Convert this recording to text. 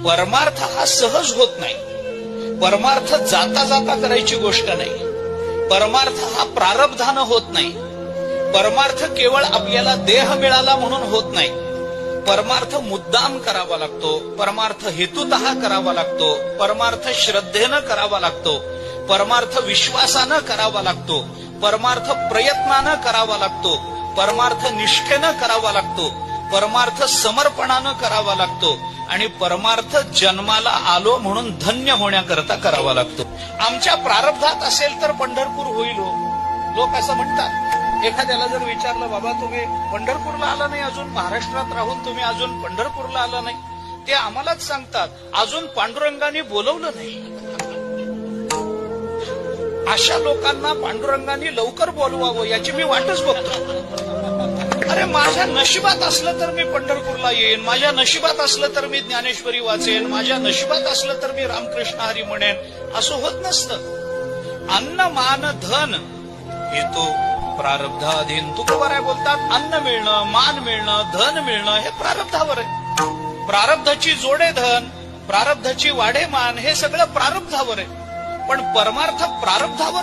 परमार्थ हा सहज होत नाही. परमार्थ जाता जाता करायची गोष्ट नाही. परमार्थ हा प्रारब्धानं होत नाही. परमार्थ केवळ आपल्याला देह मिळाला म्हणून होत नाही. परमार्थ मुद्दाम करावा लागतो. परमार्थ हेतुतः करावा लागतो. परमार्थ श्रद्धेनं करावा लागतो. परमार्थ विश्वासानं करावा लागतो. परमार्थ प्रयत्नानं करावा लागतो. परमार्थ निष्ठेनं करावा लागतो. परमार्थ समर्पणानं करावा लागतो. आणि परमार्थ जन्माला आलो म्हणून धन्य होण्याकरता करावा लागतो. आमच्या प्रारब्धात असेल तर पंढरपूर होईल हो. लोक असं म्हणतात. एखाद्याला जर विचारलं, बाबा तुम्ही पंढरपूरला आला नाही अजून, महाराष्ट्रात राहून तुम्ही अजून पंढरपूरला आला नाही, ते आम्हालाच सांगतात अजून पांडुरंगाने बोलवलं नाही. अशा लोकांना पांडुरंगाने लवकर बोलवावं याची मी वाटच बघतो. अरे माझ्या नशिबात असलं तर मी पंढरपूरला येईन, माझ्या नशिबात असलं तर मी ज्ञानेश्वरी वाचेन, माझ्या नशिबात असलं तर मी रामकृष्ण हरी म्हणेन, असं होत नसतं. अन्न मान धन हे तो प्रारब्धाधीन. तुकोबाराय बोलतात, अन्न मिळणं, मान मिळणं, धन मिळणं हे प्रारब्धावर आहे. प्रारब्धाची जोडे धन, प्रारब्धाची वाढे मान हे सगळं प्रारब्धावर आहे. पण परमार्थ प्रारब्धावर